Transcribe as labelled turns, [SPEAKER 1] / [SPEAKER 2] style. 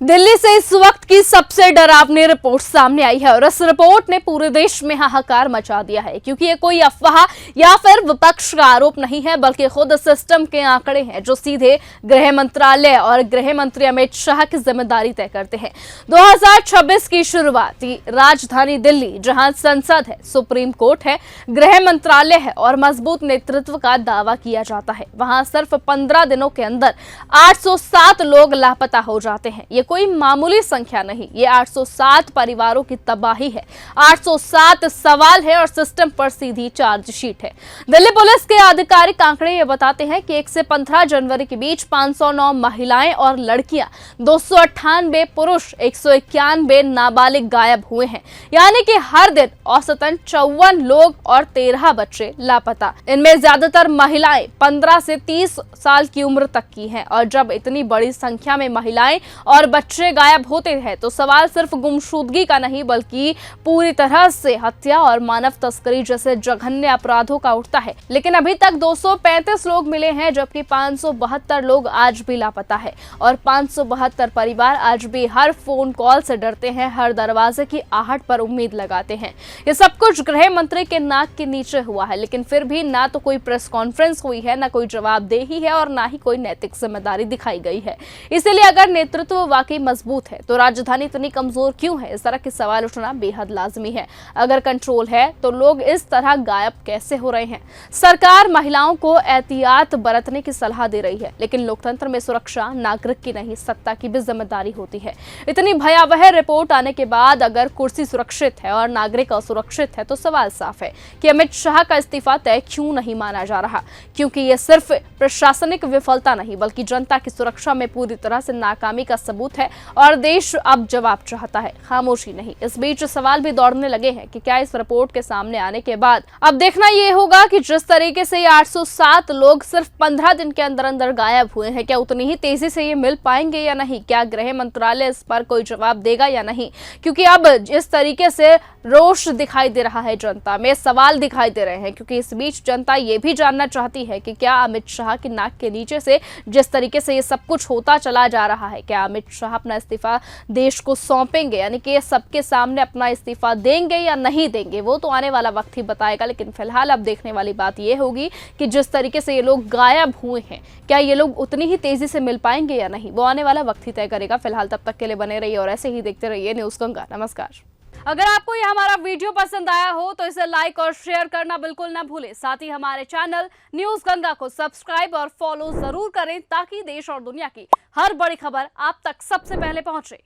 [SPEAKER 1] दिल्ली से इस वक्त की सबसे डरावनी रिपोर्ट सामने आई है और इस रिपोर्ट ने पूरे देश में हाहाकार मचा दिया है, क्योंकि ये कोई अफवाह या फिर विपक्ष का आरोप नहीं है, बल्कि खुद सिस्टम के आंकड़े हैं जो सीधे गृह मंत्रालय और गृह मंत्री अमित शाह की जिम्मेदारी तय करते हैं। 2026 की शुरुआती राजधानी दिल्ली, जहां संसद है, सुप्रीम कोर्ट है, गृह मंत्रालय है और मजबूत नेतृत्व का दावा किया जाता है, वहां सिर्फ 15 दिनों के अंदर 807 लोग लापता हो जाते हैं। ये कोई मामूली संख्या नहीं, ये 807 परिवारों की तबाही है, 807 सवाल है और सिस्टम पर सीधी चार्जशीट है। दिल्ली पुलिस के आधिकारिक आंकड़े ये बताते हैं कि 1 से 15 जनवरी के बीच 509 महिलाएं और लड़कियां, 298 पुरुष, 191 नाबालिग गायब हुए हैं, यानी कि हर दिन औसतन 54 लोग और 13 बच्चे लापता। इनमें ज्यादातर महिलाएं 15 से 30 साल की उम्र तक की हैं और जब इतनी बड़ी संख्या में महिलाएं और बच्चे गायब होते हैं तो सवाल सिर्फ गुमशुदगी का नहीं, बल्कि पूरी तरह से हत्या और मानव तस्करी जैसे जघन्य अपराधों का उठता है। लेकिन अभी तक 235 लोग मिले हैं, जबकि 572 लोग आज भी लापता है और 572 परिवार आज भी हर फोन कॉल से डरते हैं, हर दरवाजे की आहट पर उम्मीद लगाते हैं। ये सब कुछ गृह मंत्री के नाक के नीचे हुआ है, लेकिन फिर भी ना तो कोई प्रेस कॉन्फ्रेंस हुई है, ना कोई जवाबदेही है और ना ही कोई नैतिक जिम्मेदारी दिखाई गई है। इसलिए अगर नेतृत्व वाकई मजबूत है तो राजधानी इतनी कमजोर क्यों है? इस तरह के सवाल उठना बेहद लाजमी है। अगर कंट्रोल है तो लोग इस तरह गायब कैसे हो रहे हैं? सरकार महिलाओं को एहतियात बरतने की सलाह दे रही है, लेकिन लोकतंत्र में सुरक्षा नागरिक की नहीं, सत्ता की भी जिम्मेदारी होती है। इतनी भयावह रिपोर्ट आने के बाद अगर कुर्सी सुरक्षित है और नागरिक असुरक्षित है तो सवाल साफ है कि अमित शाह का इस्तीफा तय क्यों नहीं माना जा रहा? क्योंकि यह सिर्फ प्रशासनिक विफलता नहीं, बल्कि जनता की सुरक्षा में पूरी तरह से नाकामी का सबूत है और देश अब जवाब चाहता है, खामोशी नहीं। इस बीच सवाल भी दौड़ने लगे हैं कि क्या इस रिपोर्ट के सामने आने के बाद अब देखना यह होगा कि जिस तरीके से ये 807 लोग सिर्फ 15 दिन के अंदर अंदर गायब हुए हैं, क्या उतनी ही तेजी से ये मिल पाएंगे या नहीं? क्या गृह मंत्रालय इस पर कोई जवाब देगा या नहीं? क्योंकि अब जिस तरीके से रोष दिखाई दे रहा है, जनता में सवाल दिखाई दे रहे हैं, क्योंकि इस बीच जनता ये भी जानना चाहती है कि क्या अमित शाह की नाक के नीचे से जिस तरीके से ये सब कुछ होता चला जा रहा है, क्या अमित शाह अपना इस्तीफा देश को सौंपेंगे, यानी कि सबके सामने अपना इस्तीफा देंगे या नहीं देंगे? वो तो आने वाला वक्त ही बताएगा। लेकिन फिलहाल अब देखने वाली बात यह होगी कि जिस तरीके से ये लोग गायब हुए हैं, क्या ये लोग उतनी ही तेजी से मिल पाएंगे या नहीं? वो आने वाला वक्त ही तय करेगा। फिलहाल तब तक के लिए बने रहिए और ऐसे ही देखते रहिए न्यूज़ गंगा। नमस्कार। अगर आपको यह हमारा वीडियो पसंद आया हो तो इसे लाइक और शेयर करना बिल्कुल ना भूलें। साथ ही हमारे चैनल न्यूज़ गंगा को सब्सक्राइब और फॉलो जरूर करें, ताकि देश और दुनिया की हर बड़ी खबर आप तक सबसे पहले पहुंचे।